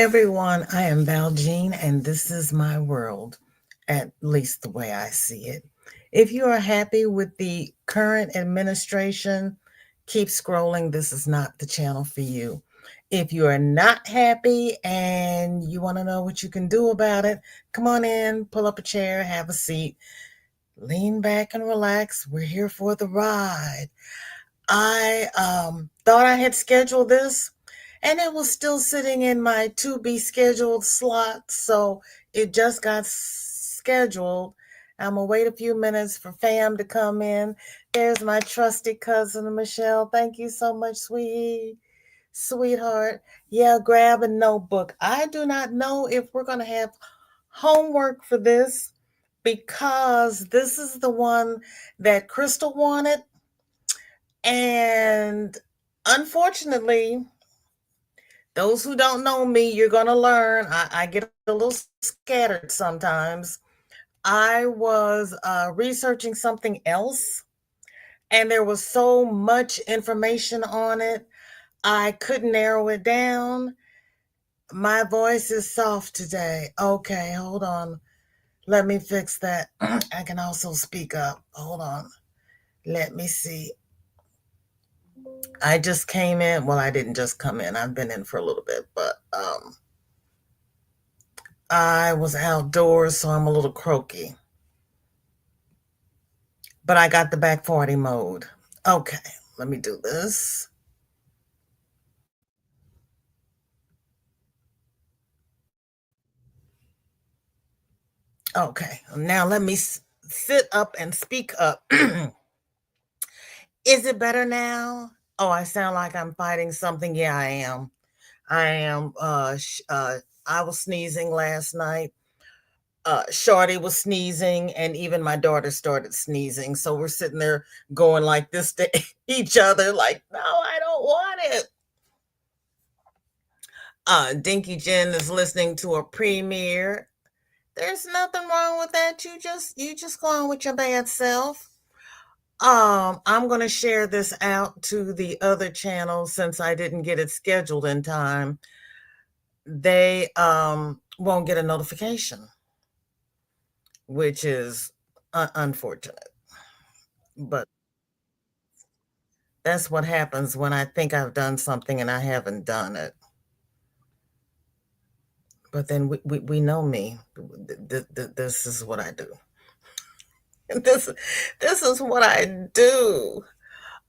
everyone. I am Valjean, and this is my world, at least the way I see it. If you are happy with the current administration, keep scrolling. This is not the channel for you. If you are not happy and you want to know what you can do about it, come on in, pull up a chair, have a seat, lean back and relax. We're here for the ride. I thought I had scheduled this, and it was still sitting in my to be scheduled slot. So it just got scheduled. I'm gonna wait a few minutes for fam to come in. There's my trusty cousin Michelle. Thank you so much, sweetheart. Yeah, grab a notebook. I do not know if we're gonna have homework for this because this is the one that Crystal wanted. And unfortunately, those who don't know me, you're going to learn. I get a little scattered sometimes. I was researching something else, and there was so much information on it, I couldn't narrow it down. My voice is soft today. Okay, hold on. Let me fix that. I can also speak up. Hold on. Let me see. I just came in. Well, I didn't just come in. I've been in for a little bit, but I was outdoors, so I'm a little croaky. But I got the back 40 mode. Okay, let me do this. Okay, now let me sit up and speak up. Is it better now? Oh, I sound like I'm fighting something. Yeah, I am. I am. I was sneezing last night. Shorty was sneezing, and even my daughter started sneezing. So we're sitting there going like this to each other, like, no, I don't want it. Dinky Jen is listening to a premiere. There's nothing wrong with that. You just go on with your bad self. I'm gonna share this out to the other channels since I didn't get it scheduled in time. They won't get a notification, which is unfortunate. But that's what happens when I think I've done something and I haven't done it. But then we know me. This is what I do. This this is what I do.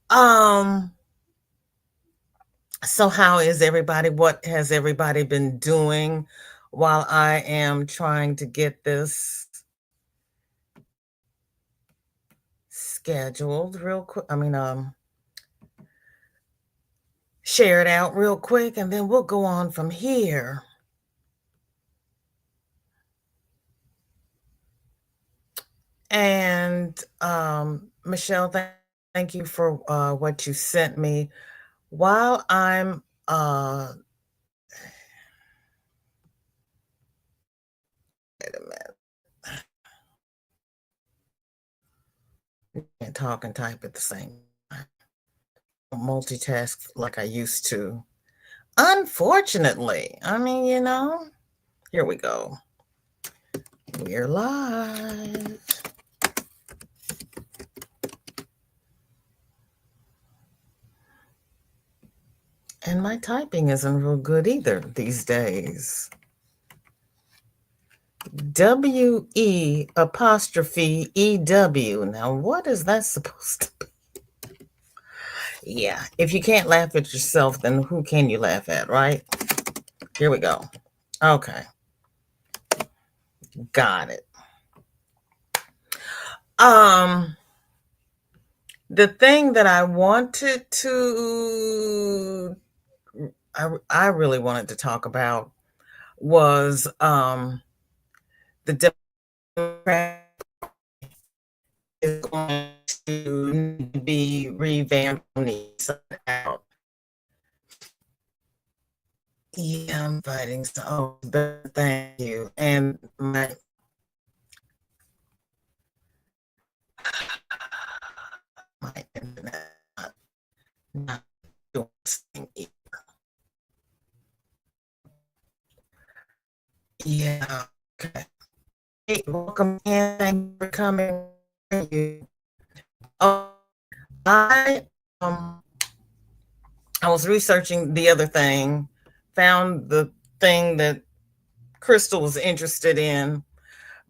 Um, so how is everybody? What has everybody been doing while I am trying to get this scheduled real quick? Share it out real quick, and then we'll go on from here. And Michelle, thank you for what you sent me. While I'm wait a minute, I can't talk and type at the same time. Multitask like I used to. Unfortunately, here we go. We're live. And my typing isn't real good either these days. W-E apostrophe E-W. Now, what is that supposed to be? Yeah, if you can't laugh at yourself, then who can you laugh at, right? Here we go. Okay. Got it. The thing that I wanted to I really wanted to talk about was the Democrat is going to be revamped from the out. Yeah, I'm fighting. So, thank you. And my internet not doing anything either. Yeah. Okay. Hey, welcome in. Thank you for coming. Thank you. Oh, I um I was researching the other thing, found the thing that Crystal was interested in,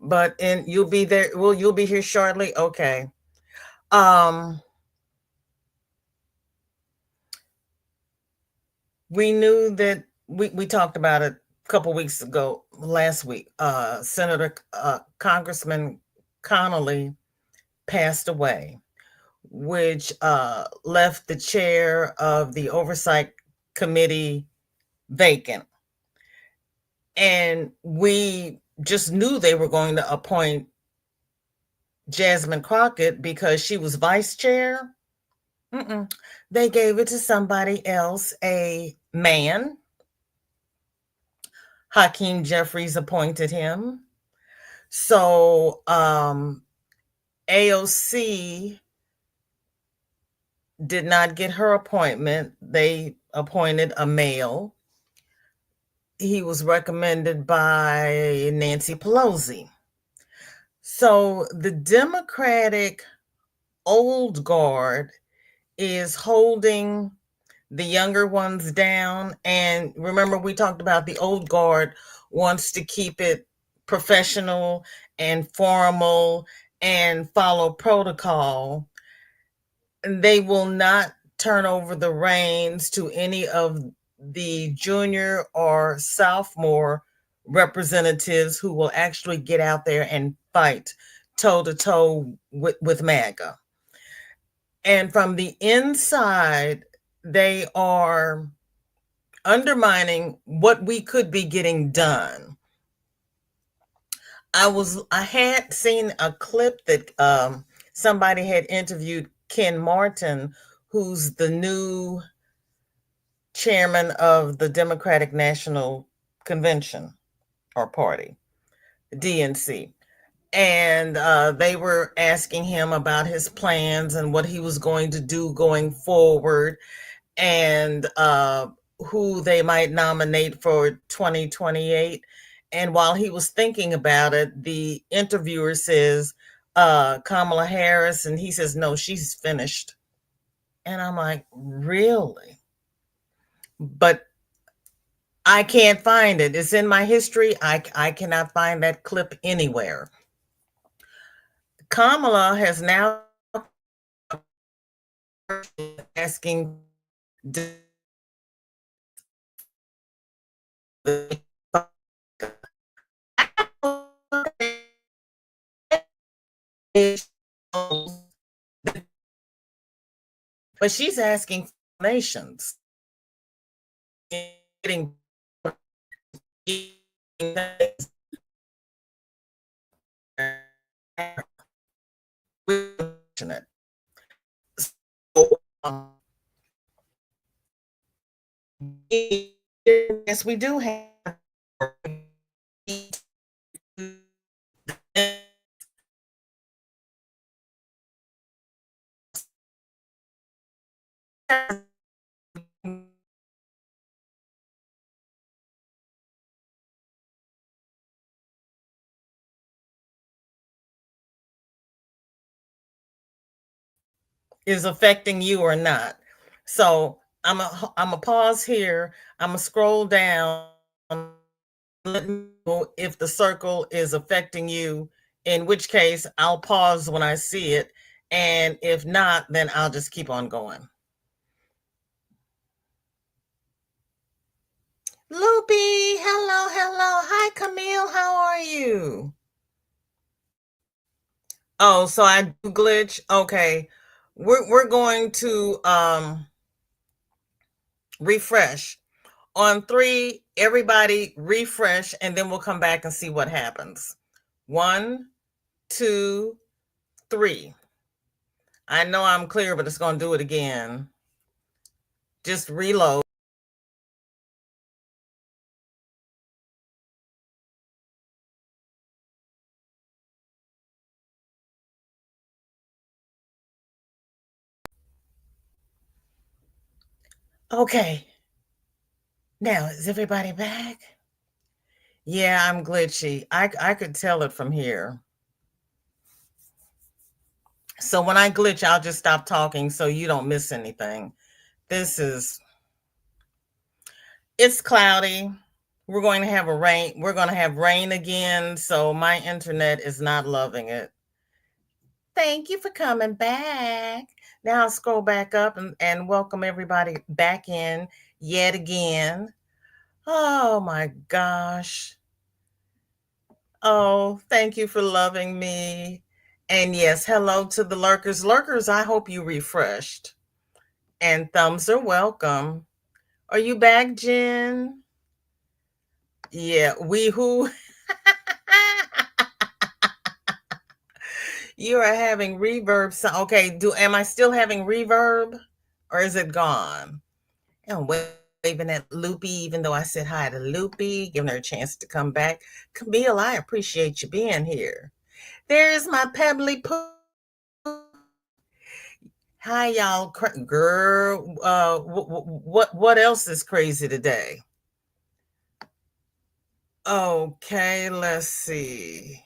but and you'll be there. Well, you'll be here shortly. Okay. Um, we knew that we talked about it a couple weeks ago, last week. Senator Congressman Connolly passed away, which left the chair of the Oversight Committee vacant. And we just knew they were going to appoint Jasmine Crockett because she was vice chair. Mm-mm. They gave it to somebody else, a man. Hakeem Jeffries appointed him. So AOC did not get her appointment. They appointed a male. He was recommended by Nancy Pelosi. So the Democratic old guard is holding the younger ones down. And remember, we talked about the old guard wants to keep it professional and formal and follow protocol. And they will not turn over the reins to any of the junior or sophomore representatives who will actually get out there and fight toe to toe with MAGA. And from the inside, they are undermining what we could be getting done. I had seen a clip that somebody had interviewed Ken Martin, who's the new chairman of the Democratic National Convention or Party, DNC. And they were asking him about his plans and what he was going to do going forward, and who they might nominate for 2028. And while he was thinking about it, the interviewer says, Kamala Harris, and he says, no, she's finished. And I'm like, really? But I can't find it. It's in my history. I cannot find that clip anywhere. Kamala has now asking but she's asking nations getting so, yes, we do have is affecting you or not. So I'm a pause here. I'm gonna scroll down. Let me know if the circle is affecting you. In which case, I'll pause when I see it, and if not, then I'll just keep on going. Loopy, hello, hello. Hi, Camille. How are you? Oh, so I do glitch. Okay, we're going to refresh. On three, everybody refresh, and then we'll come back and see what happens. One, two, three. I know I'm clear, but it's going to do it again. Just reload. Okay. Now, is everybody back? Yeah, I'm glitchy. I could tell it from here. So when I glitch, I'll just stop talking so you don't miss anything. This is It's cloudy. We're going to have rain again, so my internet is not loving it. Thank you for coming back. Now I'll scroll back up and welcome everybody back in yet again. Oh my gosh. Oh, thank you for loving me. And yes, hello to the lurkers. Lurkers, I hope you refreshed. And thumbs are welcome. Are you back, Jen? Yeah, we who you are having reverb. Okay, do am I still having reverb or is it gone? And waving at Loopy, even though I said hi to Loopy, giving her a chance to come back. Camille, I appreciate you being here. There's my pebbly poo. Hi, y'all. Girl, what else is crazy today? Okay, let's see.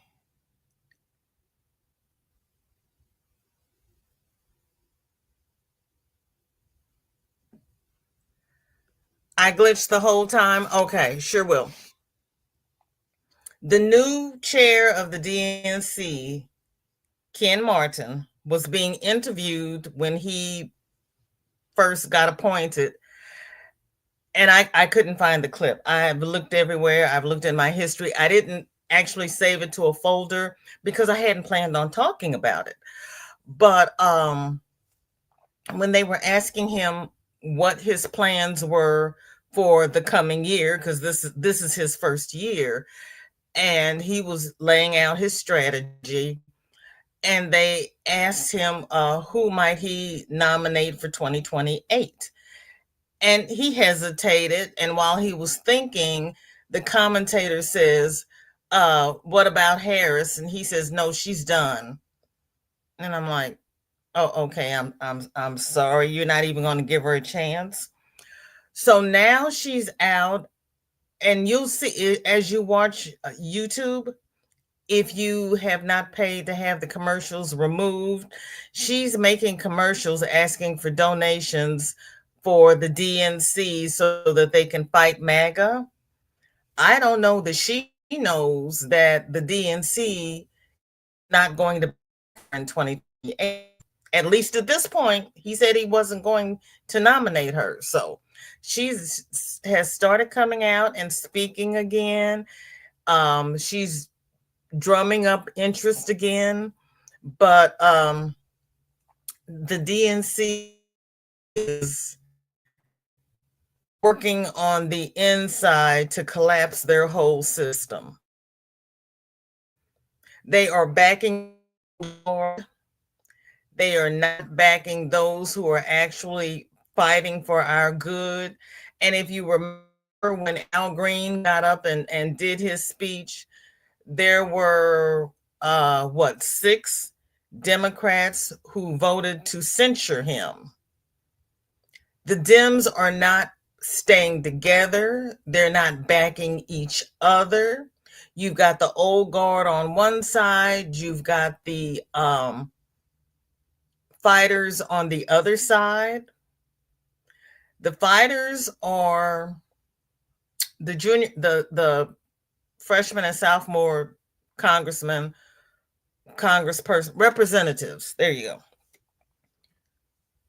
I glitched the whole time. Okay, sure will. The new chair of the DNC, Ken Martin, was being interviewed when he first got appointed, and I couldn't find the clip. I've looked everywhere. I've looked in my history. I didn't actually save it to a folder because I hadn't planned on talking about it. But when they were asking him what his plans were for the coming year, because this is his first year, and he was laying out his strategy, and they asked him who might he nominate for 2028. And he hesitated. And while he was thinking, the commentator says, what about Harris? And he says, no, she's done. And I'm like, oh, okay, I'm sorry. You're not even going to give her a chance. So now she's out, and you'll see as you watch YouTube. If you have not paid to have the commercials removed, she's making commercials asking for donations for the DNC so that they can fight MAGA. I don't know that she knows that the DNC not going to in 2028. At least at this point, he said he wasn't going to nominate her. So she's has started coming out and speaking again. She's drumming up interest again, but the DNC is working on the inside to collapse their whole system. They are backing Lord. They are not backing those who are actually fighting for our good. And if you remember when Al Green got up and did his speech, there were six Democrats who voted to censure him. The Dems are not staying together. They're not backing each other. You've got the old guard on one side. You've got the fighters on the other side. The fighters are the freshman and sophomore congressmen, congressperson, representatives. There you go.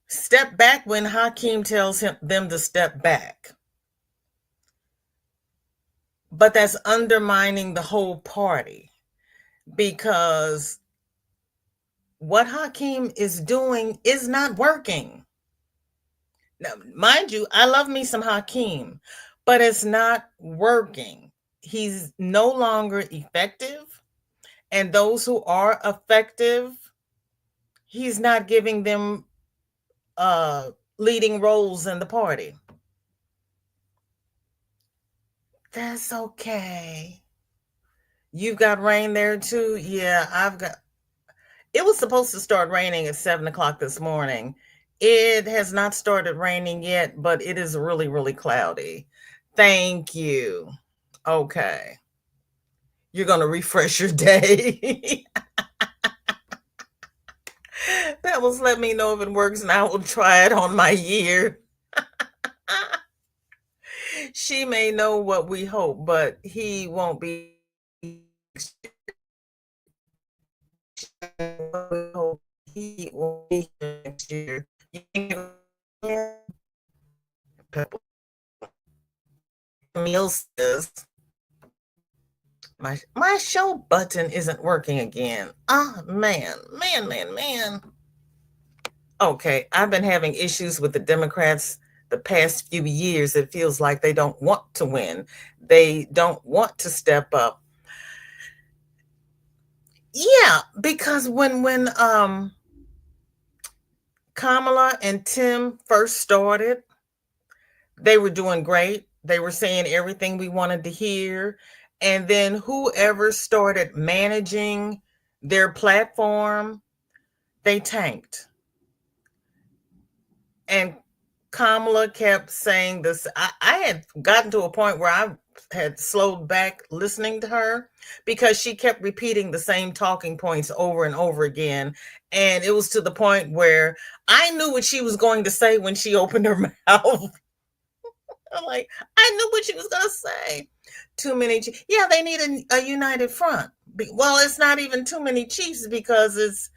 Step back when Hakeem tells them to step back. But that's undermining the whole party, because what Hakeem is doing is not working. Now, mind you, I love me some Hakeem, but it's not working. He's no longer effective. And those who are effective, he's not giving them leading roles in the party. That's okay. You've got rain there too? Yeah, it was supposed to start raining at 7 o'clock this morning. It has not started raining yet, but it is really, really cloudy. Thank you. Okay. You're going to refresh your day. Pebbles, let me know if it works and I will try it on my year. She may know what we hope, but he won't be. He won't be here next year. Pebbles Emil says, my show button isn't working again. Ah, man, man, man, man. Okay, I've been having issues with the Democrats the past few years. It feels like they don't want to win. They don't want to step up. Yeah, because when Kamala and Tim first started, they were doing great. They were saying everything we wanted to hear. And then whoever started managing their platform, they tanked. And Kamala kept saying this. I had gotten to a point where I had slowed back listening to her because she kept repeating the same talking points over and over again. And it was to the point where I knew what she was going to say when she opened her mouth. I'm like, I knew what she was going to say. Too many. Yeah, they need a united front. Well, it's not even too many chiefs because it's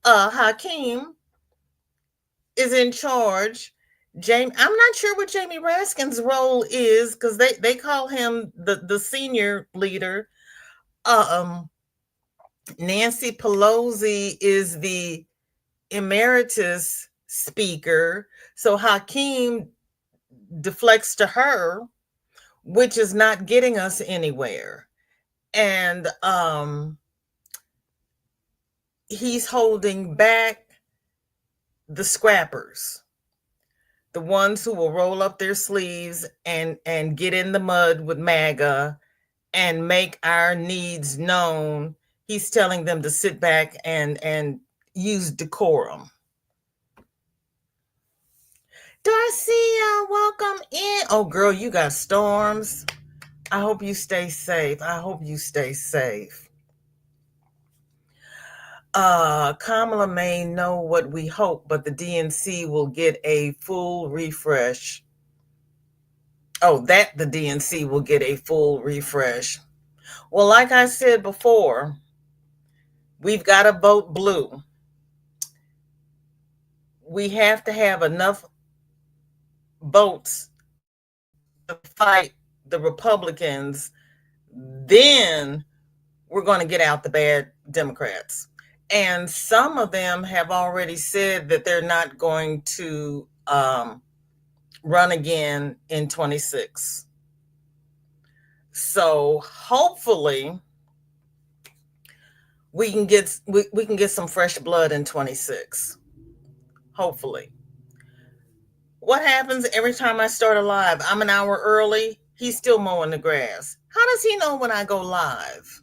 Hakeem is in charge. Jamie, I'm not sure what Jamie Raskin's role is because they call him the senior leader. Um, Nancy Pelosi is the emeritus speaker, so Hakeem deflects to her, which is not getting us anywhere. And he's holding back the scrappers, the ones who will roll up their sleeves and get in the mud with MAGA and make our needs known. He's telling them to sit back and use decorum. Darcia, welcome in. Oh, girl, you got storms. I hope you stay safe. I hope you stay safe. Kamala may know what we hope, but the DNC will get a full refresh. Oh, that the DNC will get a full refresh. Well, like I said before, we've got to vote blue. We have to have enough votes to fight the Republicans. Then we're going to get out the bad Democrats. And some of them have already said that they're not going to run again in 26. So hopefully we can get some fresh blood in 26. Hopefully. What happens every time I start a live? I'm an hour early. He's still mowing the grass. How does he know when I go live?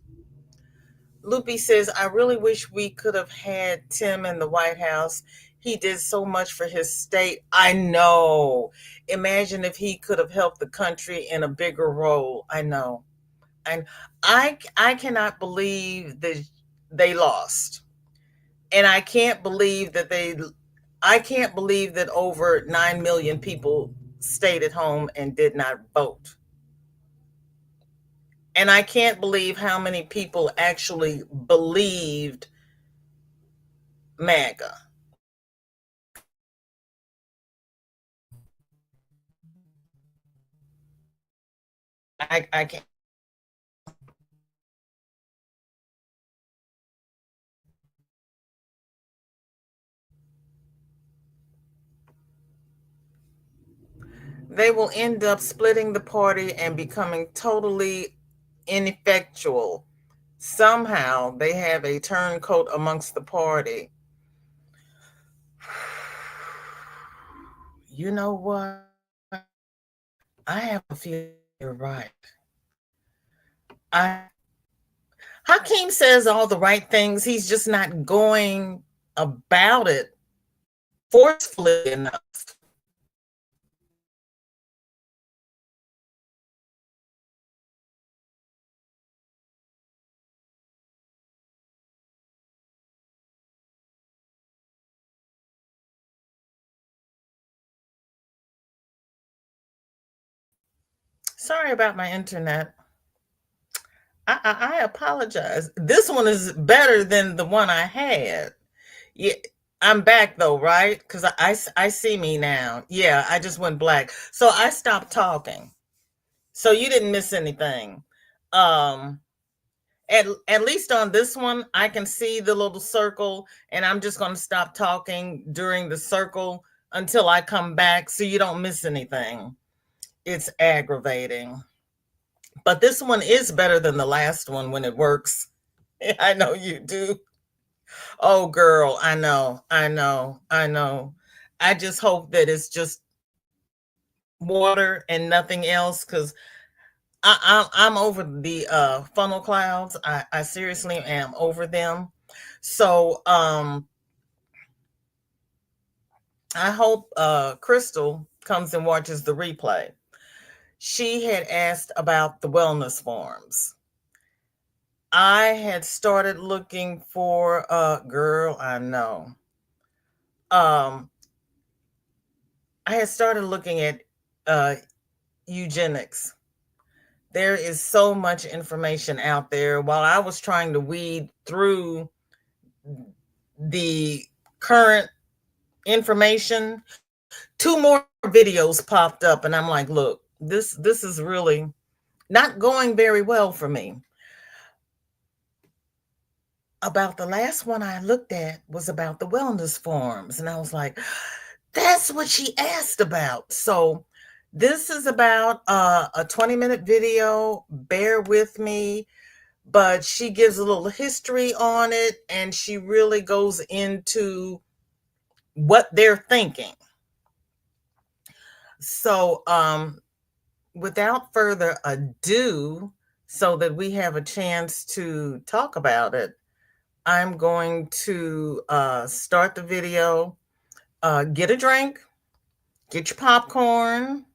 Loopy says, I really wish we could have had Tim in the White House. He did so much for his state. I know. Imagine if he could have helped the country in a bigger role. I know. And I cannot believe that they lost. And I can't believe that over 9 million people stayed at home and did not vote. And I can't believe how many people actually believed MAGA. I can't. They will end up splitting the party and becoming totally ineffectual. Somehow they have a turncoat amongst the party. You know what? I have a feeling you're right. Hakeem says all the right things. He's just not going about it forcefully enough. Sorry about my internet. I apologize. This one is better than the one I had. Yeah, I'm back though, right? Because I see me now. Yeah, I just went black. So I stopped talking. So you didn't miss anything. Um, at least on this one, I can see the little circle, and I'm just going to stop talking during the circle until I come back so you don't miss anything. It's aggravating. But this one is better than the last one when it works. I know you do. Oh, girl, I know, I know, I know. I just hope that it's just water and nothing else because I'm over the funnel clouds. I seriously am over them. So I hope Crystal comes and watches the replay. She had asked about the wellness forms. I had started looking for a girl, I know. Um, I had started looking at uh, eugenics. There is so much information out there. While I was trying to weed through the current information, two more videos popped up, and I'm like, look, this is really not going very well for me. About the last one I looked at was about the wellness forms, and I was like, that's what she asked about. So this is about a 20-minute video. Bear with me, but she gives a little history on it, and she really goes into what they're thinking. So without further ado, so that we have a chance to talk about it, I'm going to start the video. Get a drink, get your popcorn.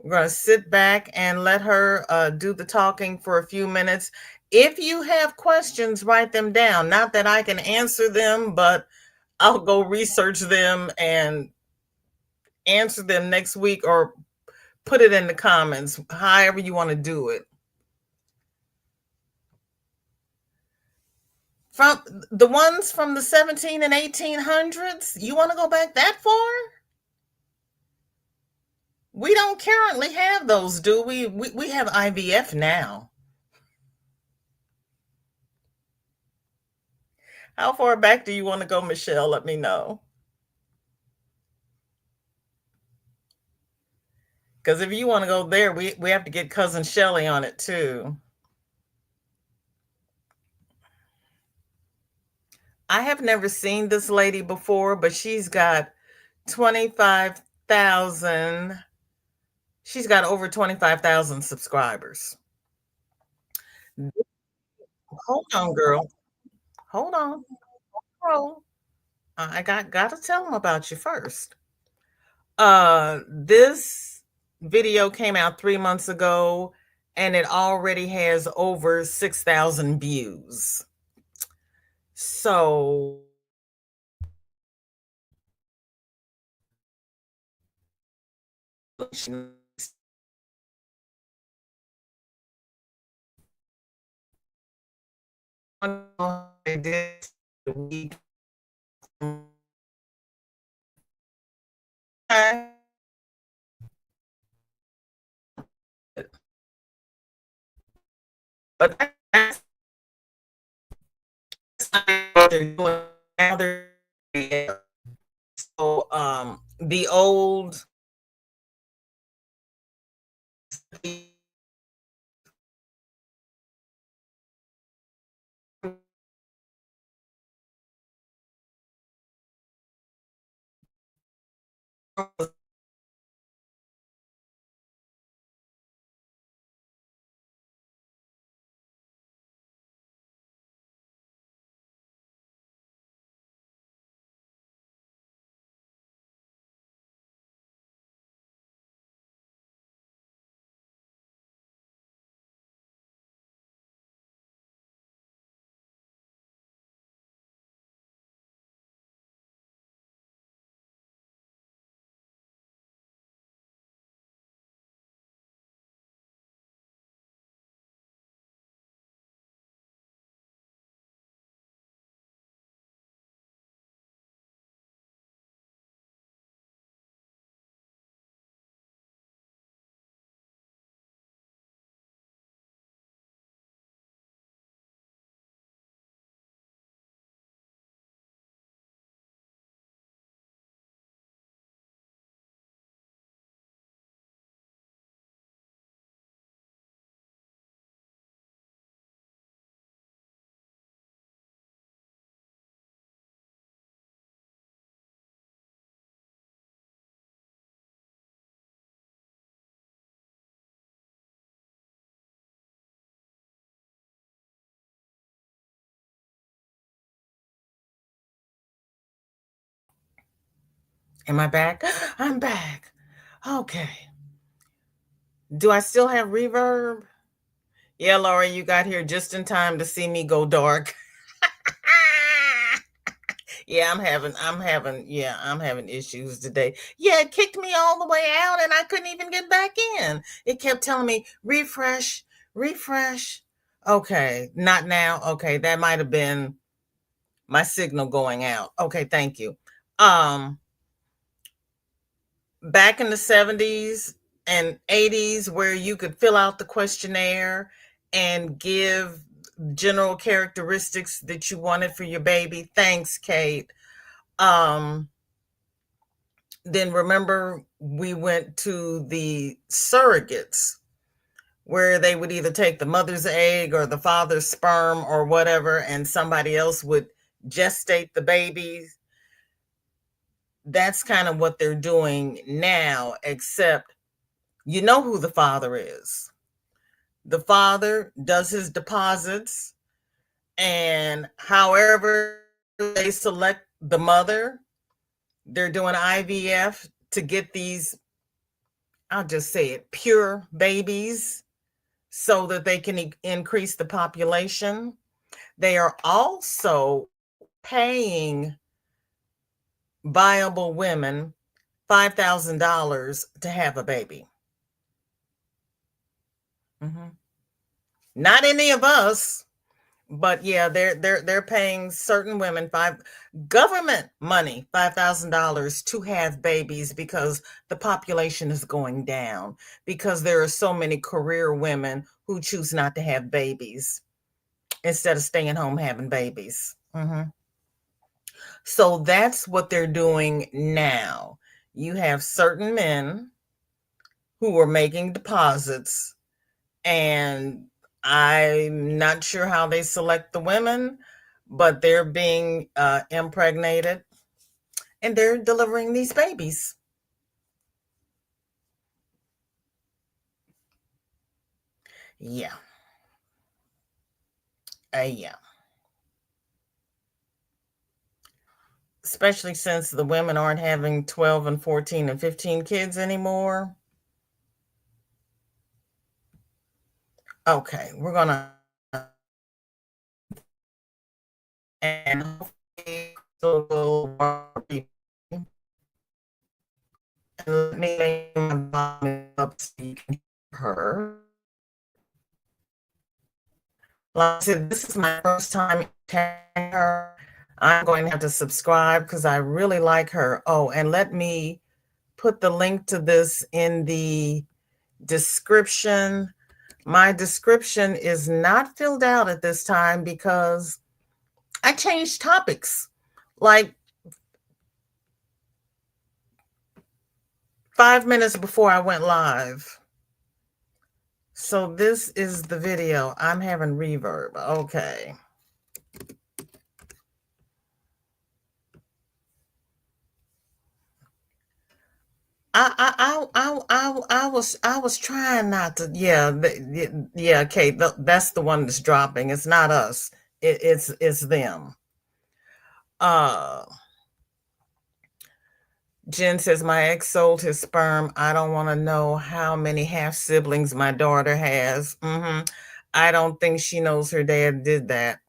We're going to sit back and let her do the talking for a few minutes. If you have questions, write them down. Not that I can answer them, but I'll go research them and answer them next week or put it in the comments, however you want to do it. From the ones from the 17 and 1800s, you want to go back that far? We don't currently have those, do we? We have IVF now. How far back do you want to go, Michelle? Let me know. Because if you want to go there, we have to get cousin Shelly on it too. I have never seen this lady before, but she's got 25,000. She's got over 25,000 subscribers. Hold on, girl. Hold on. Bro. I got to tell them about you first. This video came out 3 months ago, and it already has over 6,000 views. So but that's what they're doing now. So the old Am I back? I'm back. Okay. Do I still have reverb? Yeah, Laura, you got here just in time to see me go dark. Yeah, I'm having issues today. Yeah, it kicked me all the way out and I couldn't even get back in. It kept telling me refresh, refresh. Okay, not now. Okay, that might have been my signal going out. Okay, thank you. Um Back in the 70s and 80s where you could fill out the questionnaire and give general characteristics that you wanted for your baby. Thanks, Kate. Um then remember we went to the surrogates where they would either take the mother's egg or the father's sperm or whatever, and somebody else would gestate the babies. That's kind of what they're doing now, except you know who the father is. The father does his deposits, and however they select the mother, they're doing IVF to get these, I'll just say it, pure babies so that they can increase the population. They are also paying viable women $5,000 to have a baby. Mhm. Not any of us, but yeah, they're paying certain women five government money, $5,000 to have babies because the population is going down because there are so many career women who choose not to have babies instead of staying home having babies. So that's what they're doing now. You have certain men who are making deposits, and I'm not sure how they select the women, but they're being impregnated and they're delivering these babies. Yeah. Yeah. Especially since the women aren't having 12 and 14 and 15 kids anymore. Okay, we're going to and hopefully let me make my volume up so you can hear her. Like I said, this is my first time hearing her. I'm going to have to subscribe because I really like her. Oh, and let me put the link to this in the description. My description is not filled out at this time because I changed topics like 5 minutes before I went live. So this is the video. I'm having reverb. Okay. I was trying not to. Yeah, yeah. Okay, that's the one that's dropping. It's not us. It's them. Uh, Jen says my ex sold his sperm. I don't want to know how many half siblings my daughter has. I don't think she knows her dad did that.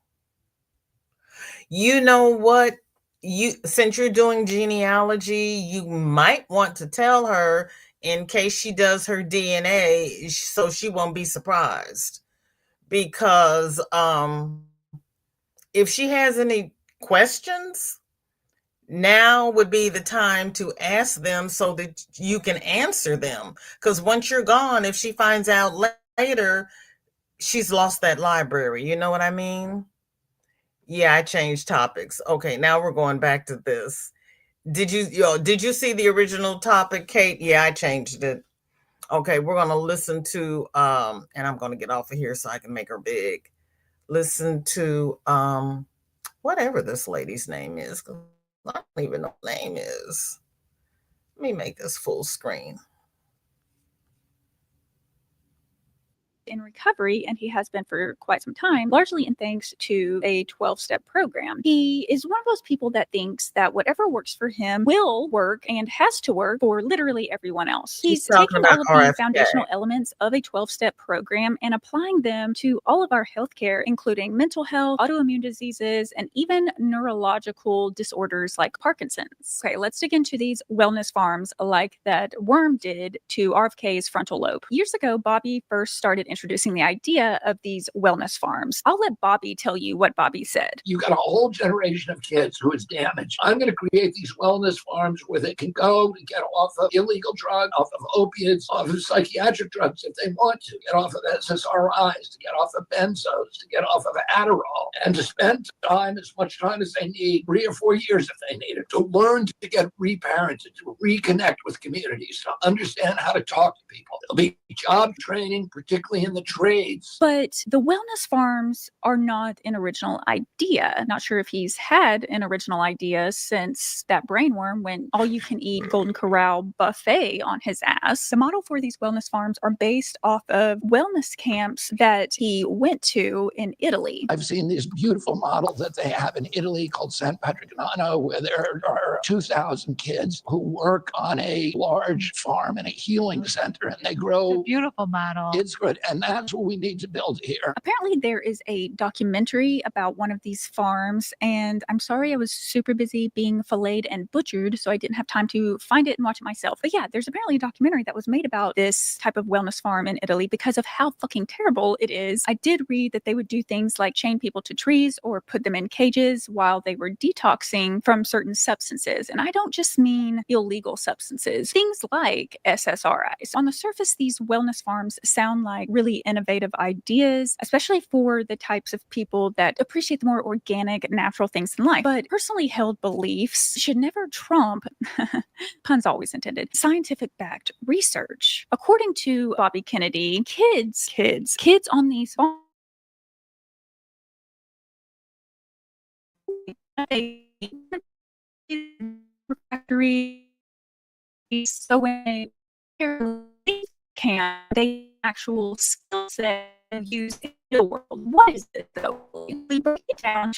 You know what? You since you're doing genealogy, you might want to tell her in case she does her DNA so she won't be surprised. Because if she has any questions, now would be the time to ask them so that you can answer them. Because once you're gone, if she finds out later, she's lost that library. You know what I mean? Yeah, I changed topics. Okay, now we're going back to this. Did you see the original topic, Kate? Yeah, I changed it. Okay, we're gonna listen to and I'm gonna get off of here so I can make her big. Listen to whatever this lady's name is, 'cause I don't even know what her name is. Let me make this full screen. in recovery, and he has been for quite some time, largely in thanks to a 12-step program. He is one of those people that thinks that whatever works for him will work and has to work for literally everyone else. She's He's talking taking about all of the RFK. foundational elements of a 12-step program and applying them to all of our healthcare, including mental health, autoimmune diseases, and even neurological disorders like Parkinson's. Okay, let's dig into these wellness farms like that Worm did to RFK's frontal lobe. Years ago, Bobby first started introducing the idea of these wellness farms. I'll let Bobby tell you what Bobby said. You've got a whole generation of kids who is damaged. I'm going to create these wellness farms where they can go and get off of illegal drugs, off of opiates, off of psychiatric drugs if they want to, get off of SSRIs, to get off of benzos, to get off of Adderall, and to spend time, as much time as they need, 3 or 4 years if they need it, to learn to get reparented, to reconnect with communities, to understand how to talk to people. There'll be job training, particularly in the trades. But the wellness farms are not an original idea. Not sure if he's had an original idea since that brainworm went all you can eat Golden Corral buffet on his ass. The model for these wellness farms are based off of wellness camps that he went to in Italy. I've seen these beautiful models that they have in Italy called San Patrignano, where there are 2,000 kids who work on a large farm and a healing center, and they grow. Beautiful model. It's good. And that's what we need to build here. Apparently, there is a documentary about one of these farms, and I'm sorry I was super busy being filleted and butchered, so I didn't have time to find it and watch it myself. But yeah, there's apparently a documentary that was made about this type of wellness farm in Italy because of how fucking terrible it is. I did read that they would do things like chain people to trees or put them in cages while they were detoxing from certain substances. And I don't just mean illegal substances, things like SSRIs. On the surface, these wellness farms sound like really innovative ideas, especially for the types of people that appreciate the more organic, natural things in life. But personally held beliefs should never trump, puns always intended, scientific backed research. According to Bobby Kennedy, kids on these farms, refractory. So when they can, they actual skill set used in the world. What is it though? We break it down.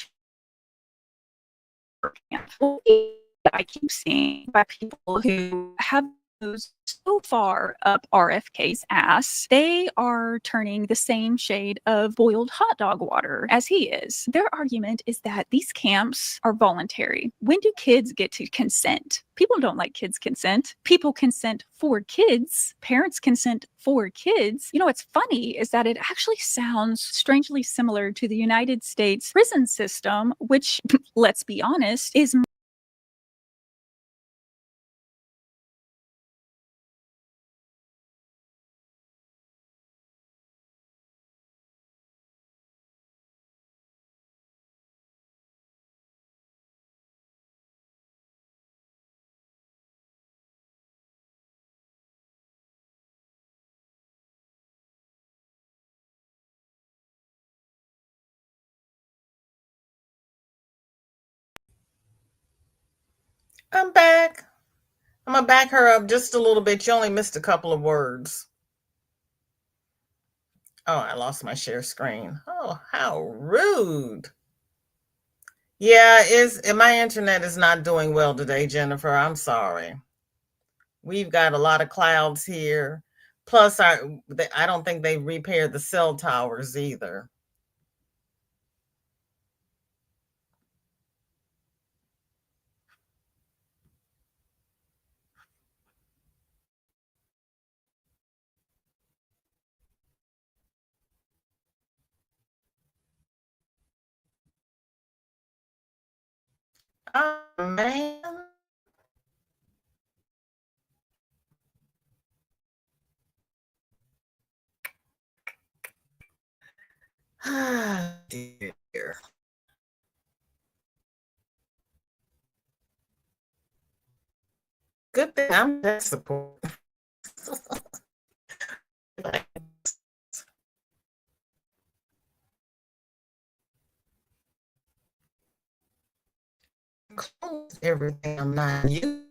That I keep seeing by people who have those so far up RFK's ass, they are turning the same shade of boiled hot dog water as he is. Their argument is that these camps are voluntary. When do kids get to consent? People don't like kids consent. People consent for kids. Parents consent for kids. You know, what's funny is that it actually sounds strangely similar to the United States prison system, which, let's be honest, is I'm back. I'm gonna back her up just a little bit. You only missed a couple of words. Oh, I lost my share screen. Oh, how rude. Yeah, is my internet is not doing well today, Jennifer. I'm sorry. We've got a lot of clouds here. Plus, I don't think they repaired the cell towers either. Oh man. Ah, dear. Good thing I'm tech support. Close everything I'm not using.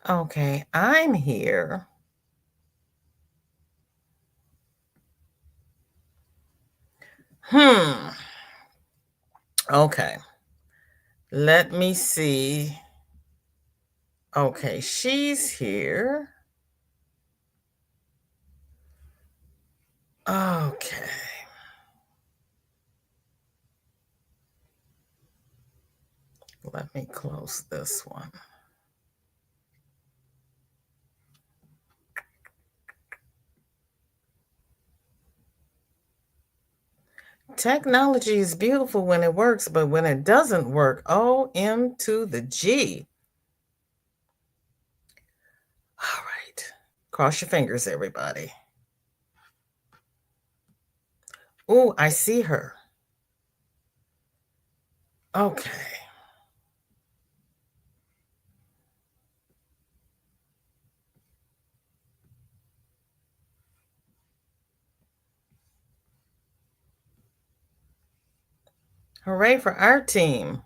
Okay, I'm here. Hmm. Okay. Let me see. Okay, she's here. Okay. Let me close this one. Technology is beautiful when it works, but when it doesn't work, OM to the G. All right. Cross your fingers, everybody. Oh, I see her. Okay. Hooray for our team.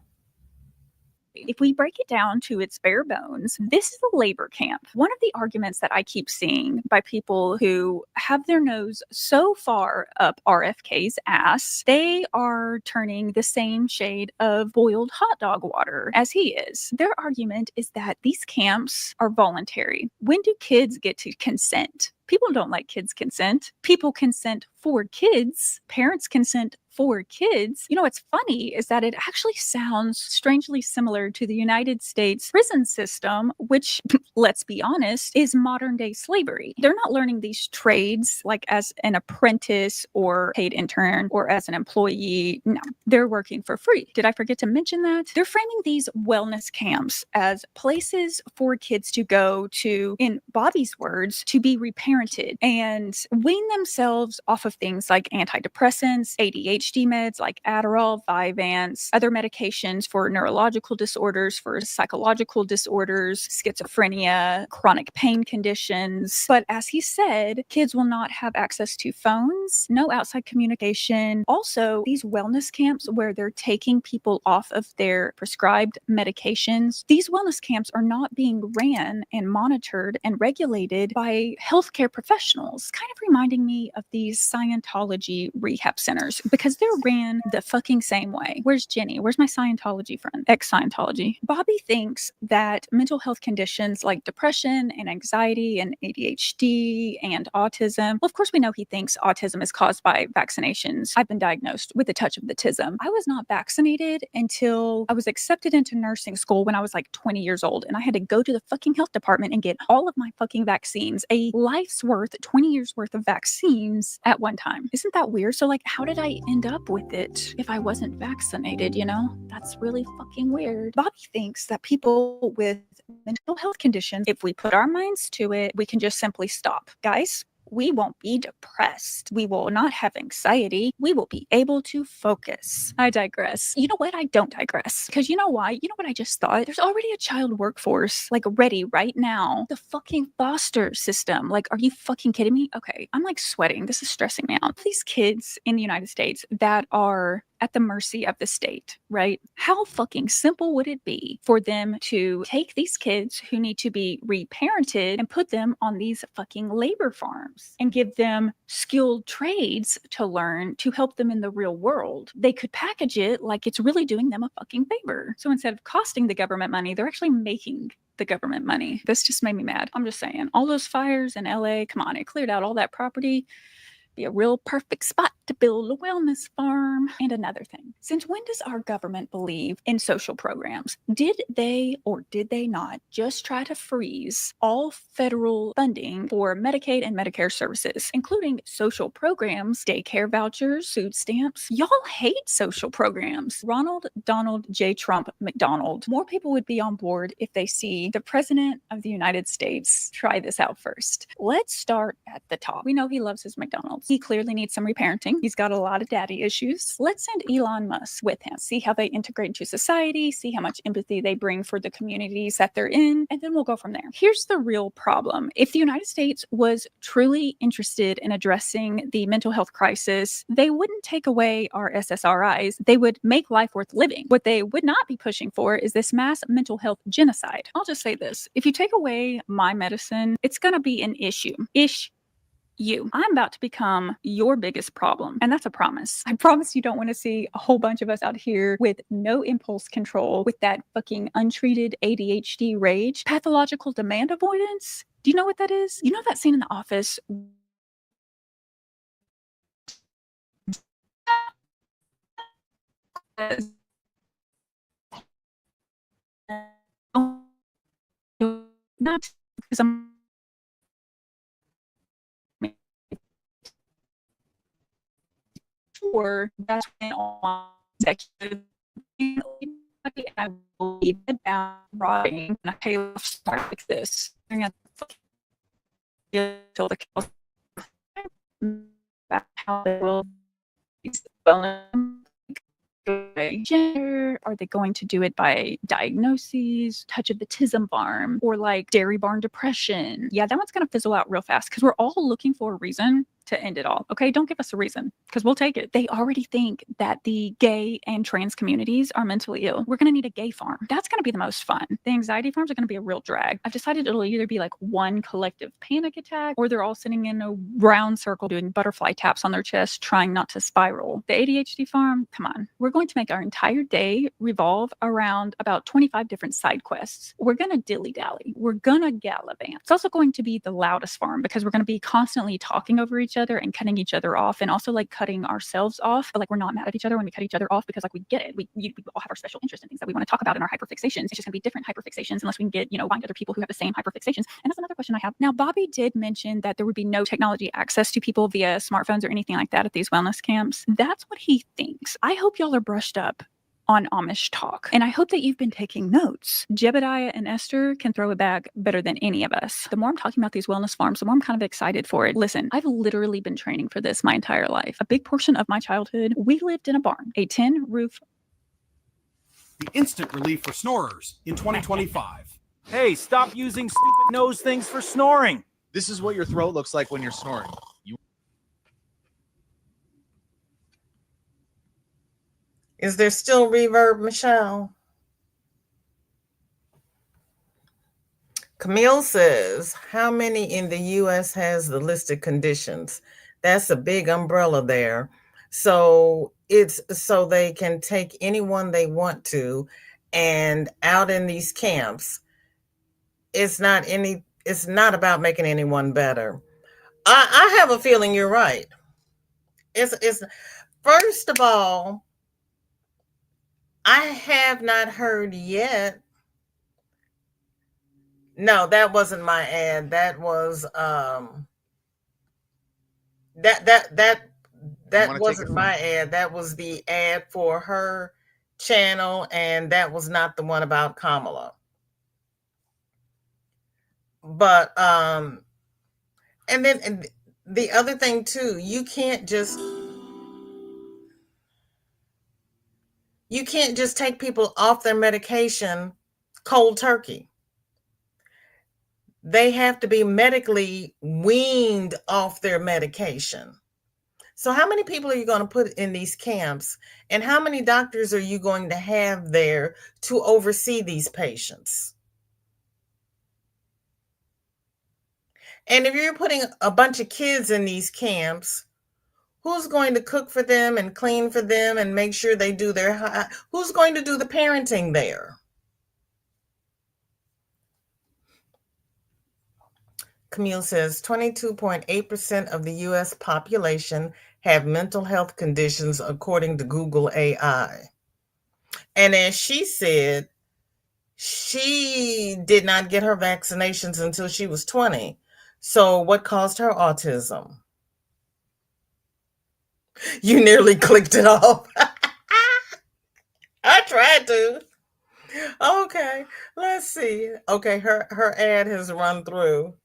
If we break it down to its bare bones, this is a labor camp. One of the arguments that I keep seeing by people who have their nose so far up RFK's ass, they are turning the same shade of boiled hot dog water as he is. Their argument is that these camps are voluntary. When do kids get to consent? People don't let kids consent. People consent for kids. Parents consent for kids. You know, what's funny is that it actually sounds strangely similar to the United States prison system, which, let's be honest, is modern day slavery. They're not learning these trades like as an apprentice or paid intern or as an employee. No, they're working for free. Did I forget to mention that? They're framing these wellness camps as places for kids to go to, in Bobby's words, to be reparented and wean themselves off of things like antidepressants, ADHD meds like Adderall, Vyvanse, other medications for neurological disorders, for psychological disorders, schizophrenia, chronic pain conditions. But as he said, kids will not have access to phones, no outside communication. Also, these wellness camps where they're taking people off of their prescribed medications, these wellness camps are not being ran and monitored and regulated by healthcare professionals, kind of reminding me of these Scientology rehab centers because they're ran the fucking same way. Where's Jenny? Where's my Scientology friend? Ex-Scientology. Bobby thinks that mental health conditions like depression and anxiety and ADHD and autism, well, of course we know he thinks autism is caused by vaccinations. I've been diagnosed with a touch of the tism. I was not vaccinated until I was accepted into nursing school when I was like 20 years old, and I had to go to the fucking health department and get all of my fucking vaccines, a life's worth, 20 years worth of vaccines at one time. Isn't that weird? So like, how did I end up with it if I wasn't vaccinated, you know? That's really fucking weird. Bobby thinks that people with mental health conditions, if we put our minds to it, we can just simply stop. Guys, we won't be depressed. We will not have anxiety. We will be able to focus. I digress. You know what? I don't digress. Because you know why? You know what I just thought? There's already a child workforce, like ready right now. The fucking foster system. Like, are you fucking kidding me? Okay, I'm like sweating. This is stressing me out. These kids in the United States that are at the mercy of the state, right? How fucking simple would it be for them to take these kids who need to be reparented and put them on these fucking labor farms and give them skilled trades to learn to help them in the real world? They could package it like it's really doing them a fucking favor. So instead of costing the government money, they're actually making the government money. This just made me mad. I'm just saying, all those fires in LA, come on, it cleared out all that property. Be a real perfect spot to build a wellness farm. And another thing, since when does our government believe in social programs? Did they or did they not just try to freeze all federal funding for Medicaid and Medicare services, including social programs, daycare vouchers, food stamps? Y'all hate social programs. Ronald Donald J. Trump McDonald. More people would be on board if they see the President of the United States try this out first. Let's start at the top. We know he loves his McDonald's. He clearly needs some reparenting. interesting. He's got a lot of daddy issues. Let's send Elon Musk with him, see how they integrate into society, see how much empathy they bring for the communities that they're in, and then we'll go from there. Here's the real problem. If the United States was truly interested in addressing the mental health crisis, they wouldn't take away our SSRIs. They would make life worth living. What they would not be pushing for is this mass mental health genocide. I'll just say this. If you take away my medicine, it's going to be an issue. I'm about to become your biggest problem. And that's a promise. I promise you don't want to see a whole bunch of us out here with no impulse control, with that fucking untreated ADHD rage, pathological demand avoidance. Do you know what that is? You know that scene in The Office? Not because I'm sure that's when all executive I believe about writing and I love start like this. Until the cows about how they will gender? Are they going to do it by diagnoses, touch of the autism barn, or like dairy barn depression? Yeah, that one's going to fizzle out real fast because we're all looking for a reason to end it all. Okay, don't give us a reason because we'll take it. They already think that the gay and trans communities are mentally ill. We're going to need a gay farm. That's going to be the most fun. The anxiety farms are going to be a real drag. I've decided it'll either be like one collective panic attack or they're all sitting in a round circle doing butterfly taps on their chest, trying not to spiral. The ADHD farm, come on. We're going to make our entire day revolve around about 25 different side quests. We're going to dilly-dally. We're going to gallivant. It's also going to be the loudest farm because we're going to be constantly talking over each other and cutting each other off, and also like cutting ourselves off. But like we're not mad at each other when we cut each other off because like we get it. We all have our special interest in things that we want to talk about in our hyperfixations. It's just gonna be different hyperfixations unless we can get, find other people who have the same hyperfixations. And that's another question I have. Now, Bobby did mention that there would be no technology access to people via smartphones or anything like that at these wellness camps. That's what he thinks. I hope y'all are brushed up on Amish talk. And I hope that you've been taking notes. Jebediah and Esther can throw it back better than any of us. The more I'm talking about these wellness farms, the more I'm kind of excited for it. Listen, I've literally been training for this my entire life. A big portion of my childhood, we lived in a barn, a tin roof. The instant relief for snorers in 2025. Hey, stop using stupid nose things for snoring. This is what your throat looks like when you're snoring. Is there still reverb, Michelle? Camille says, how many in the U.S. has the listed conditions? That's a big umbrella there. So it's so they can take anyone they want to, and out in these camps, it's not about making anyone better. I have a feeling you're right. It's first of all, I have not heard yet. No, that wasn't my ad. That was that wasn't my ad. That was the ad for her channel, and that was not the one about Kamala. But and the other thing too, you can't just take people off their medication cold turkey. They have to be medically weaned off their medication. So how many people are you going to put in these camps? And how many doctors are you going to have there to oversee these patients? And if you're putting a bunch of kids in these camps, who's going to cook for them and clean for them and make sure they do who's going to do the parenting there? Camille says 22.8% of the U.S. population have mental health conditions, according to Google AI. And as she said, she did not get her vaccinations until she was 20. So what caused her autism? You nearly clicked it off. I tried to. Okay, let's see. Okay, her ad has run through.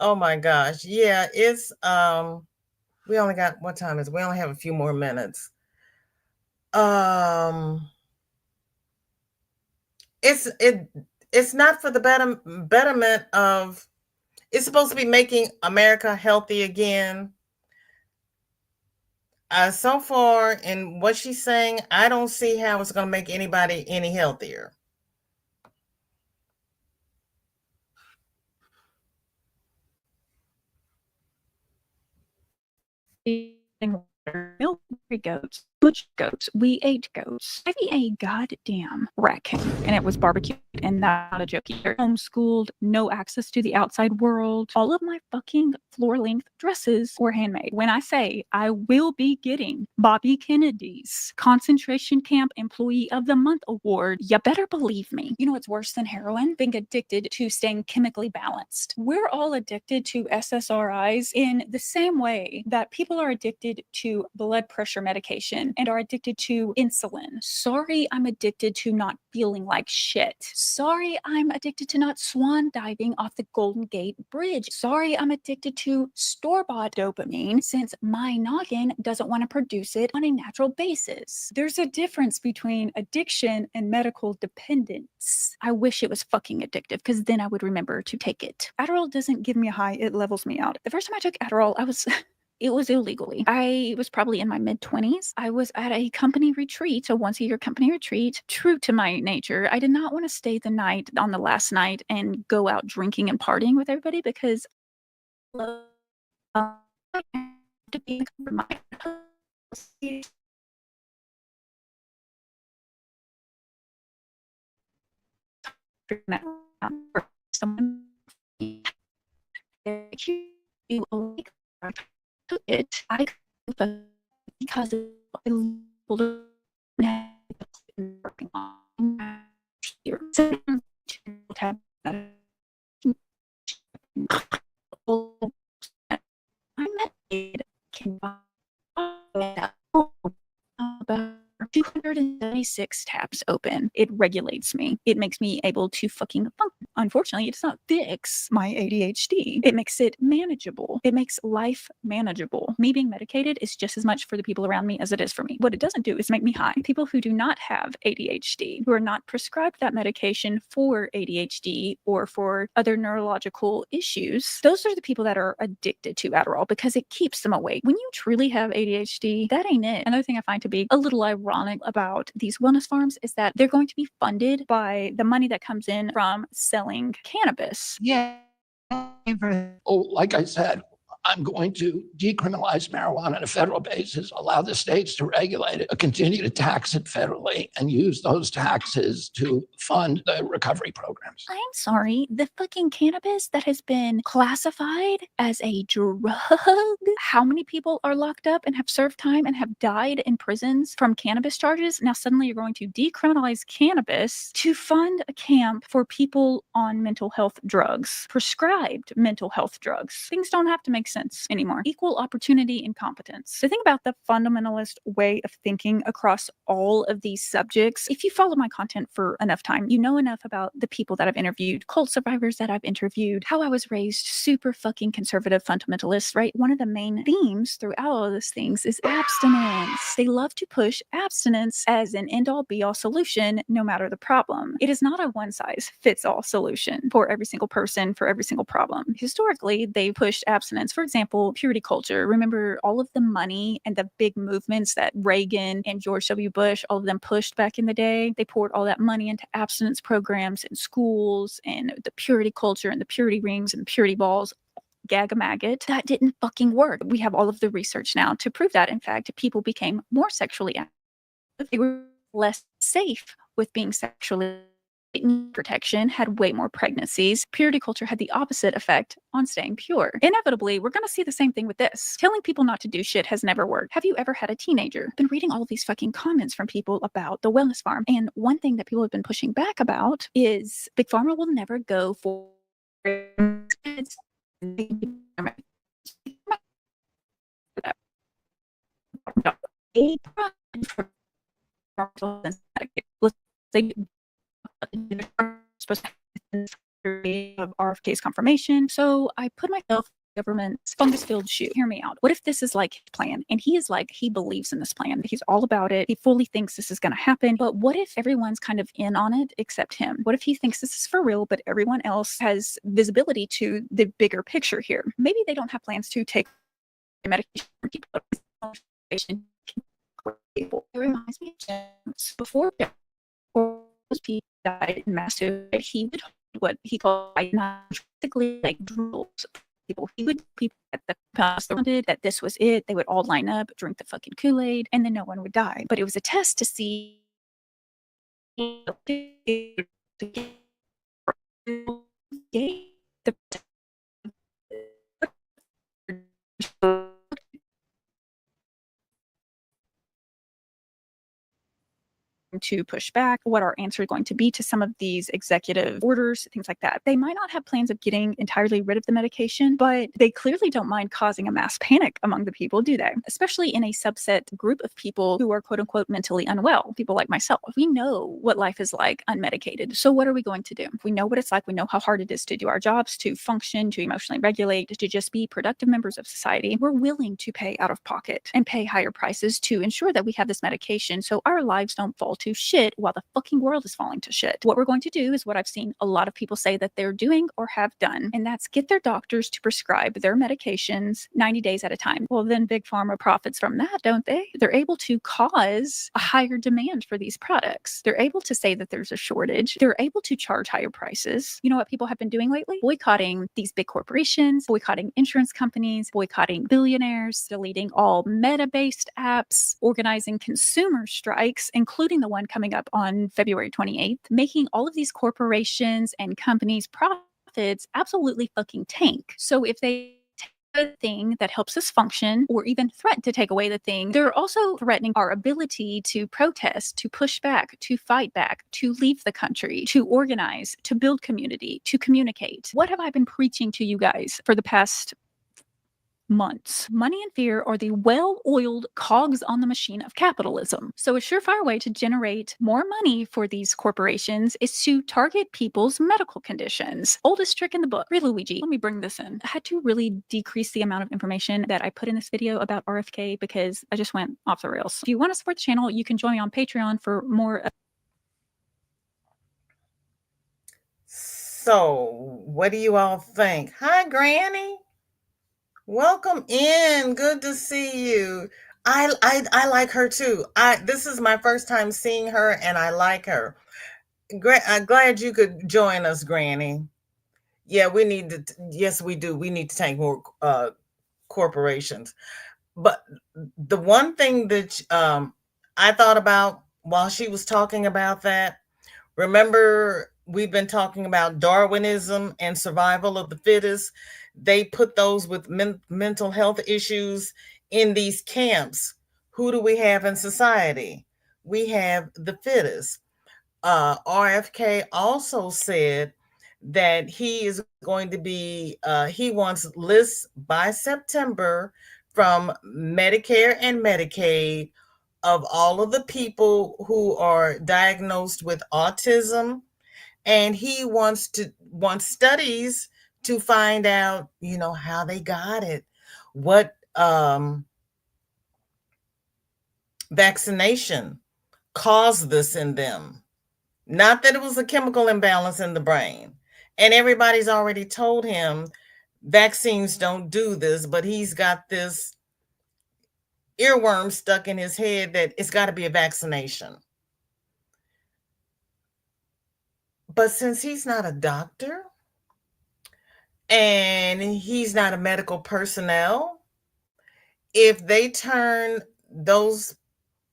Oh my gosh. Yeah, it's We only got, what time is it? We only have a few more minutes. Um, it's not for the betterment of. It's supposed to be making America healthy again. So far, in what she's saying, I don't see how it's going to make anybody any healthier. Military goats, butch goats, we ate goats. I ate a goddamn raccoon, and it was barbecued, and not a joke either. Homeschooled, no access to the outside world. All of my fucking floor-length dresses were handmade. When I say I will be getting Bobby Kennedy's Concentration Camp Employee of the Month award, you better believe me. You know what's worse than heroin? Being addicted to staying chemically balanced. We're all addicted to SSRIs in the same way that people are addicted to blood pressure medication and are addicted to insulin. Sorry, I'm addicted to not feeling like shit. Sorry, I'm addicted to not swan diving off the Golden Gate Bridge. Sorry, I'm addicted to store-bought dopamine since my noggin doesn't want to produce it on a natural basis. There's a difference between addiction and medical dependence. I wish it was fucking addictive because then I would remember to take it. Adderall doesn't give me a high, it levels me out. The first time I took Adderall, it was illegally. I was probably in my mid-20s. I was at a company retreat, a once-a-year company retreat. True to my nature, I did not want to stay the night on the last night and go out drinking and partying with everybody because to be my someone you took it, I could because I working on here. I met can about 276 tabs open. It regulates me. It makes me able to fucking function. Unfortunately, it does not fix my ADHD. It makes it manageable. It makes life manageable. Me being medicated is just as much for the people around me as it is for me. What it doesn't do is make me high. People who do not have ADHD, who are not prescribed that medication for ADHD or for other neurological issues, those are the people that are addicted to Adderall because it keeps them awake. When you truly have ADHD, that ain't it. Another thing I find to be a little ironic about these wellness farms is that they're going to be funded by the money that comes in from selling cannabis. Yeah. Oh, like I said, I'm going to decriminalize marijuana on a federal basis, allow the states to regulate it, continue to tax it federally, and use those taxes to fund the recovery programs. I'm sorry, the fucking cannabis that has been classified as a drug. How many people are locked up and have served time and have died in prisons from cannabis charges? Now suddenly you're going to decriminalize cannabis to fund a camp for people on mental health drugs, prescribed mental health drugs. Things don't have to make sense anymore. Equal opportunity and competence. The thing about the fundamentalist way of thinking across all of these subjects, if you follow my content for enough time, you know enough about the people that I've interviewed, cult survivors that I've interviewed, how I was raised super fucking conservative fundamentalist, right? One of the main themes throughout all of these things is abstinence. They love to push abstinence as an end-all be-all solution, no matter the problem. It is not a one-size-fits-all solution for every single person, for every single problem. Historically, they pushed abstinence. For example, purity culture. Remember all of the money and the big movements that Reagan and George W. Bush, all of them pushed back in the day? They poured all that money into abstinence programs in schools and the purity culture and the purity rings and the purity balls. Gag a maggot. That didn't fucking work. We have all of the research now to prove that. In fact, people became more sexually active. They were less safe with being sexually protection, had way more pregnancies. Purity culture had the opposite effect on staying pure. Inevitably, we're going to see the same thing with this. Telling people not to do shit has never worked. Have you ever had a teenager? I've been reading all of these fucking comments from people about the wellness farm. And one thing that people have been pushing back about is Big Pharma will never go for kids. Supposed to have of RFK's confirmation. So I put myself government's fungus-filled shoe. Hear me out. What if this is like his plan? And he is like, he believes in this plan. He's all about it. He fully thinks this is going to happen. But what if everyone's kind of in on it except him? What if he thinks this is for real, but everyone else has visibility to the bigger picture here? Maybe they don't have plans to take medication from people. It reminds me of James before those people died in mass suicide. He would what he called basically like drills. People, he would people at the past that this was it. They would all line up, drink the fucking Kool-Aid, and then no one would die. But it was a test to see the to push back, what our answer is going to be to some of these executive orders, things like that. They might not have plans of getting entirely rid of the medication, but they clearly don't mind causing a mass panic among the people, do they? Especially in a subset group of people who are quote unquote mentally unwell, people like myself. We know what life is like unmedicated. So what are we going to do? We know what it's like. We know how hard it is to do our jobs, to function, to emotionally regulate, to just be productive members of society. We're willing to pay out of pocket and pay higher prices to ensure that we have this medication so our lives don't fall to shit while the fucking world is falling to shit. What we're going to do is what I've seen a lot of people say that they're doing or have done, and that's get their doctors to prescribe their medications 90 days at a time. Well, then Big Pharma profits from that, don't they? They're able to cause a higher demand for these products. They're able to say that there's a shortage. They're able to charge higher prices. You know what people have been doing lately? Boycotting these big corporations, boycotting insurance companies, boycotting billionaires, deleting all meta-based apps, organizing consumer strikes, including the one coming up on February 28th, making all of these corporations and companies' profits absolutely fucking tank. So if they take a thing that helps us function or even threaten to take away the thing, they're also threatening our ability to protest, to push back, to fight back, to leave the country, to organize, to build community, to communicate. What have I been preaching to you guys for the past months? Money and fear are the well-oiled cogs on the machine of capitalism. So a surefire way to generate more money for these corporations is to target people's medical conditions. Oldest trick in the book. Really, Luigi, let me bring this in. I had to really decrease the amount of information that I put in this video about RFK because I just went off the rails. If you want to support the channel, you can join me on Patreon for more. So, what do you all think? Hi, Granny. Welcome in. Good to see you. I like her too. This is my first time seeing her, and I like her. I'm glad you could join us, Granny. Yeah, we need to. Yes, we do. We need to take more corporations. But the one thing that I thought about while she was talking about that, remember we've been talking about Darwinism and survival of the fittest. They put those with mental health issues in these camps. Who do we have in society? We have the fittest. RFK also said that he is going to be, he wants lists by September from Medicare and Medicaid of all of the people who are diagnosed with autism. And he wants studies to find out, how they got it, what vaccination caused this in them. Not that it was a chemical imbalance in the brain. And everybody's already told him vaccines don't do this, but he's got this earworm stuck in his head that it's got to be a vaccination. But since he's not a doctor and he's not a medical personnel, if they turn those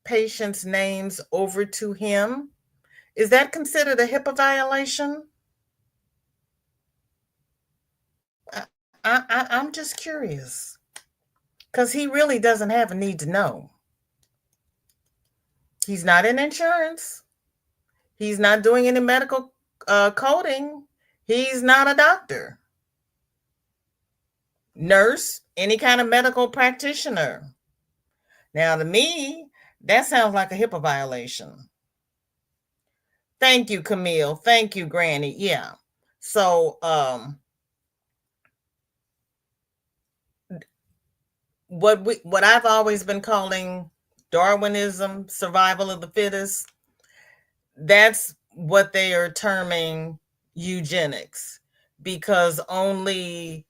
patients' names over to him, is that considered a HIPAA violation? I'm just curious, because he really doesn't have a need to know. He's not in insurance. He's not doing any medical coding. He's not a doctor, nurse, any kind of medical practitioner. Now, to me, that sounds like a HIPAA violation. Thank you, Camille. Thank you, Granny. Yeah. So, what I've always been calling Darwinism, survival of the fittest, that's what they are terming eugenics, because only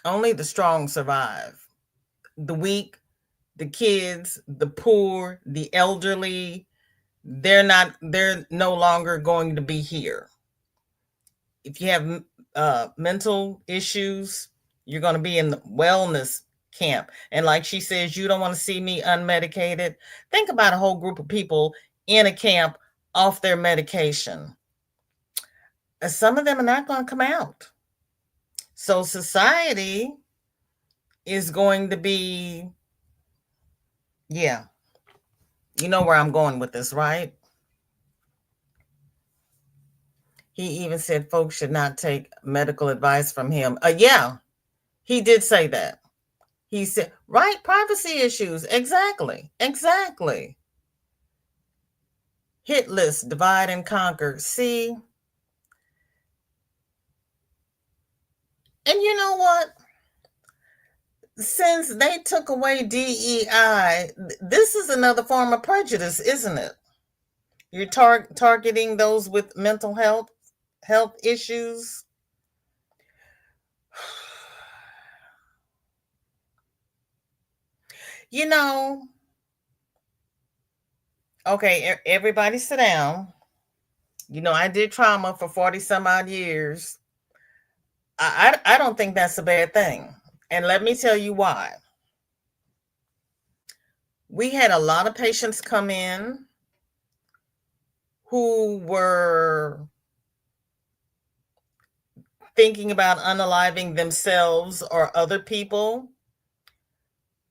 the strong survive. The weak, the kids, the poor, the elderly, they're no longer going to be here. If you have mental issues, you're going to be in the wellness camp. And like she says, you don't want to see me unmedicated. Think about a whole group of people in a camp off their medication. Some of them are not going to come out. So society is going to be, yeah, you know where I'm going with this, right? He even said folks should not take medical advice from him. Yeah, he did say that. He said, right, privacy issues. Exactly. Hit list, divide and conquer. See? And you know what? Since they took away DEI, this is another form of prejudice, isn't it? You're targeting those with mental health issues. You know, okay, everybody sit down. You know, I did trauma for 40 some odd years. I don't think that's a bad thing. And let me tell you why. We had a lot of patients come in who were thinking about unaliving themselves or other people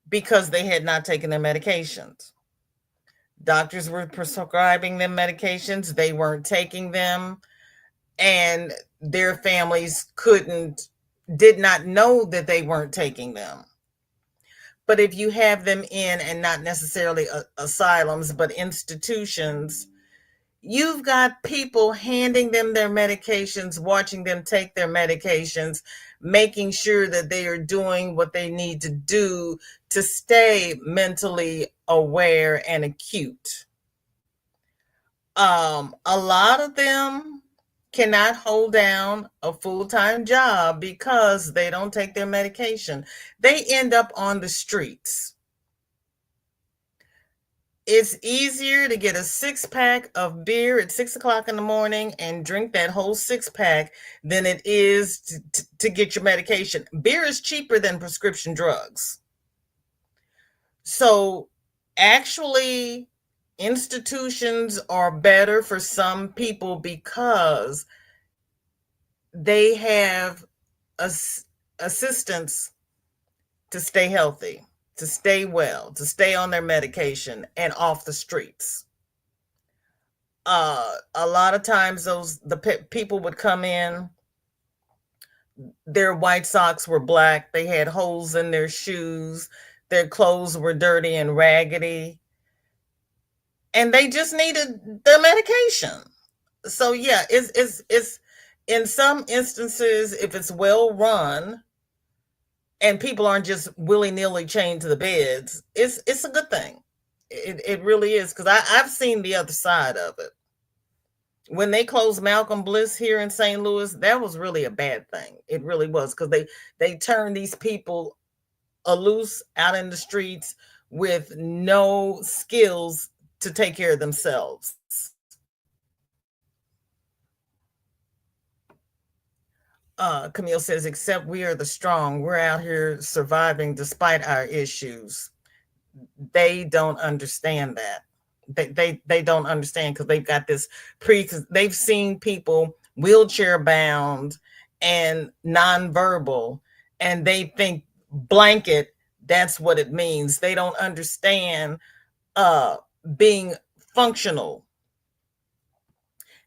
because they had not taken their medications. Doctors were prescribing them medications, they weren't taking them, and their families did not know that they weren't taking them. But if you have them in, and not necessarily asylums, but institutions, you've got people handing them their medications, watching them take their medications, making sure that they are doing what they need to do to stay mentally aware and acute. A lot of them cannot hold down a full-time job because they don't take their medication. They end up on the streets. It's easier to get a 6-pack of beer at 6 o'clock in the morning and drink that whole 6-pack than it is to get your medication. Beer is cheaper than prescription drugs. So actually, institutions are better for some people because they have assistance to stay healthy, to stay well, to stay on their medication and off the streets. A lot of times the people would come in, their white socks were black, they had holes in their shoes, their clothes were dirty and raggedy, and they just needed their medication. So yeah, it's in some instances, if it's well run and people aren't just willy-nilly chained to the beds, it's a good thing. It really is, because I've seen the other side of it. When they closed Malcolm Bliss here in St. Louis, that was really a bad thing. It really was, because they turned these people loose out in the streets with no skills to take care of themselves. Camille says, except we are the strong. We're out here surviving despite our issues. They don't understand that. They don't understand, because they've got this they've seen people wheelchair bound and nonverbal, and they think blanket, that's what it means. They don't understand being functional.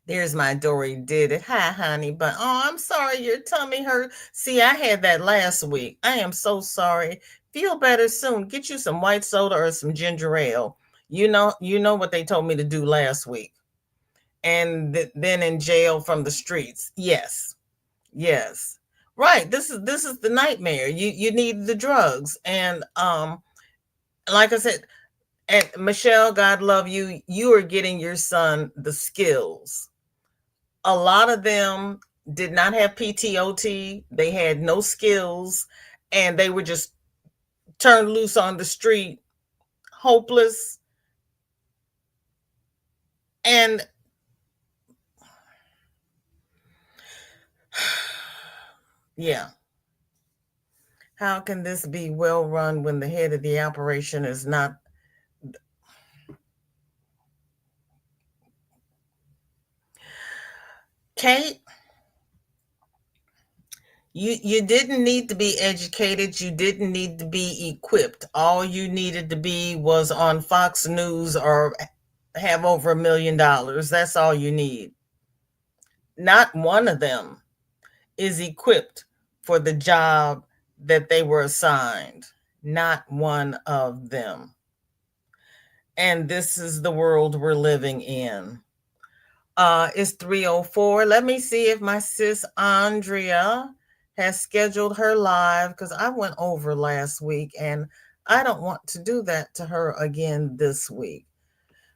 There's my Dory did it. Hi, honey. But I'm sorry your tummy hurt. See, I had that last week. I am so sorry. Feel better soon. Get you some white soda or some ginger ale. You know what they told me to do last week. And then in jail from the streets. Yes. Right. This is the nightmare. You need the drugs. And like I said, and Michelle, God love you, you are getting your son the skills. A lot of them did not have PTOT, they had no skills, and they were just turned loose on the street, hopeless. And yeah, how can this be well run when the head of the operation is not? Kate, you didn't need to be educated, you didn't need to be equipped. All you needed to be was on Fox News or have over $1 million. That's all you need. Not one of them is equipped for the job that they were assigned. Not one of them. And this is the world we're living in. It's 3:04. Let me see if my sis Andrea has scheduled her live, because I went over last week and I don't want to do that to her again this week.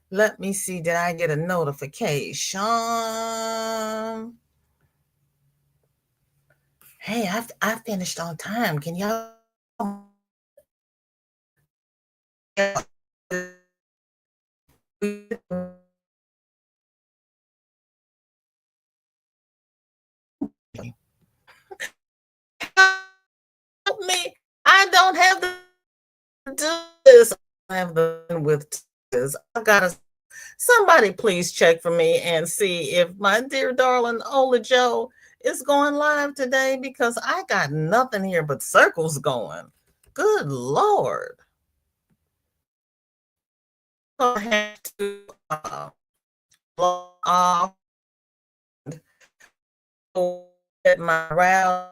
Let me see. Did I get a notification? Hey, I finished on time. Can y'all? Help me. I don't have to do this. I have the with this. I gotta. Somebody please check for me and see if my dear darling Ola Joe is going live today, because I got nothing here but circles going. Good Lord. I have to log off, get my route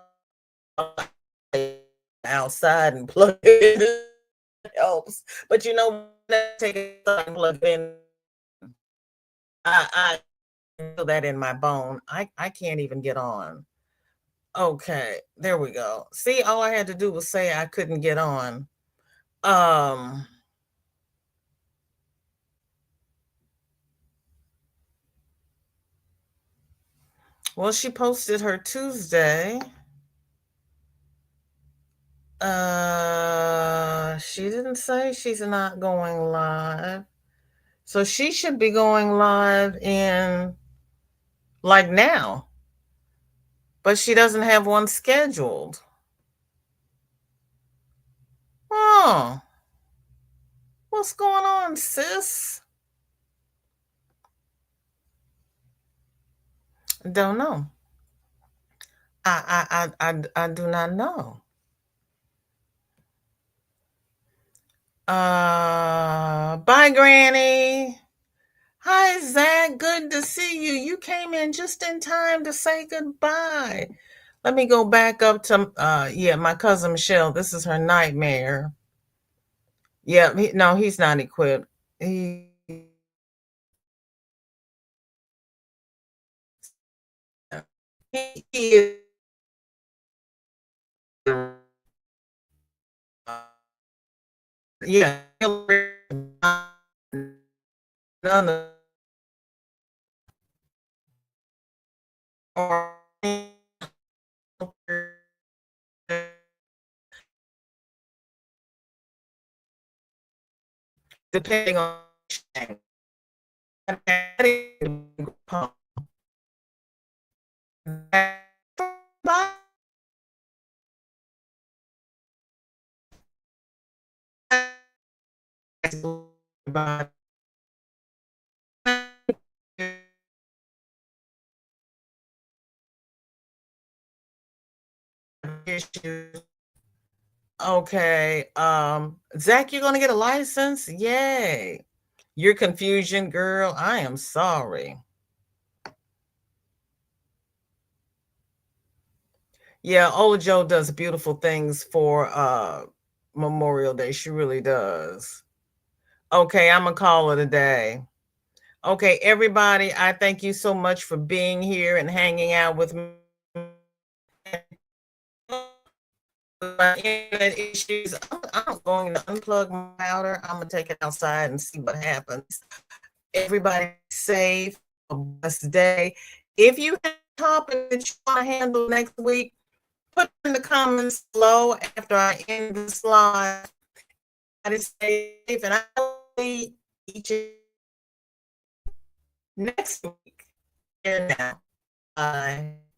outside and plug it in. Helps. But you know, take it and plug in. I feel that in my bone. I can't even get on. Okay, there we go. See, all I had to do was say I couldn't get on. Um, well, she posted her Tuesday. She didn't say she's not going live. So she should be going live in like now. But she doesn't have one scheduled. Oh, what's going on, sis? Don't know. I do not know. Bye, Granny. Hi, Zach. Good to see you. You came in just in time to say goodbye. Let me go back up to yeah, my cousin Michelle. This is her nightmare. Yeah, no, he's not equipped. He is. Yeah. None of or depending on issues. Okay. Zach, you're gonna get a license? Yay. Your confusion, girl. I am sorry. Yeah, Ola Joe does beautiful things for Memorial Day. She really does. Okay, I'm gonna call it a day. Okay, everybody, I thank you so much for being here and hanging out with me. my internet issues. I'm going to unplug my router. I'm gonna take it outside and see what happens. Everybody safe, a blessed day. If you have a topic that you want to handle next week, put in the comments below after I end this live. Everybody stay safe, and I'll see each next week. Here now. Bye.